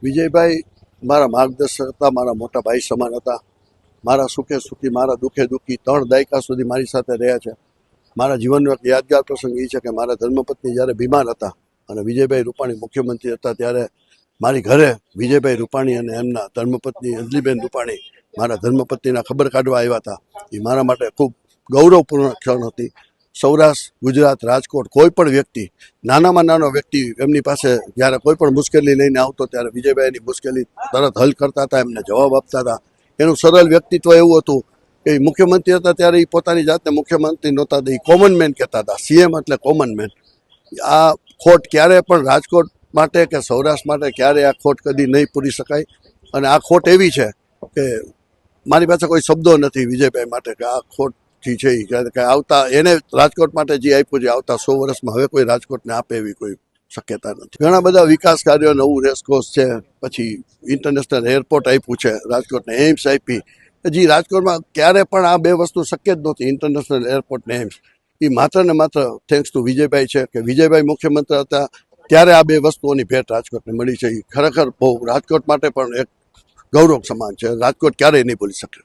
વિજયભાઈ મારા માર્ગદર્શક હતા, મારા મોટા ભાઈ સમાન હતા. મારા સુખે સુખી, મારા દુઃખે દુઃખી 3 દાયકા સુધી મારી સાથે રહ્યા છે. મારા જીવનનો એક યાદગાર પ્રસંગ એ છે કે મારા ધર્મપત્ની જ્યારે બીમાર હતા અને વિજયભાઈ રૂપાણી મુખ્યમંત્રી હતા ત્યારે મારી ઘરે વિજયભાઈ રૂપાણી અને એમના ધર્મપત્ની અંજલીબેન રૂપાણી મારા ધર્મપત્નીના ખબર કાઢવા આવ્યા હતા. એ મારા માટે ખૂબ ગૌરવપૂર્ણ ક્ષણ હતી. સૌરાષ્ટ્ર, ગુજરાત, રાજકોટ કોઈ પણ વ્યક્તિ, નાનામાં નાનો વ્યક્તિ એમની પાસે જ્યારે કોઈ પણ મુશ્કેલી લઈને આવતો ત્યારે વિજયભાઈની મુશ્કેલી તરત હલ કરતા હતા, એમને જવાબ આપતા હતા. એનું સરળ વ્યક્તિત્વ એવું હતું કે મુખ્યમંત્રી હતા ત્યારે એ પોતાની જાતને મુખ્યમંત્રી નહોતા, એ કોમન મેન કહેતા હતા. સીએમ એટલે કોમન મેન. આ ખોટ ક્યારે પણ રાજકોટ માટે કે સૌરાષ્ટ્ર માટે ક્યારે આ ખોટ કદી નહીં પૂરી શકાય. અને આ ખોટ એવી છે કે મારી પાસે કોઈ શબ્દો નથી વિજયભાઈ માટે કે આ ખોટ છે કે આવતા એને રાજકોટ માટે જે આપ્યું છે આવતા 100 વર્ષમાં હવે કોઈ રાજકોટને આપે એવી કોઈ શક્યતા નથી. ઘણા બધા વિકાસ કાર્યો, નવું રેસકોર્સ છે, પછી ઇન્ટરનેશનલ એરપોર્ટ આપ્યું છે રાજકોટને, એમ્સ આપી. હજી રાજકોટમાં ક્યારે પણ આ 2 વસ્તુ શક્ય જ નહોતી, ઇન્ટરનેશનલ એરપોર્ટ ને એમ્સ. એ માત્ર ને માત્ર થેન્ક્સ ટુ વિજયભાઈ છે કે વિજયભાઈ મુખ્યમંત્રી હતા ત્યારે આ 2 વસ્તુઓની ભેટ રાજકોટને મળી છે. એ ખરેખર બહુ રાજકોટ માટે પણ એક ગૌરવ સમાન છે. રાજકોટ ક્યારેય નહીં ભૂલી શકે.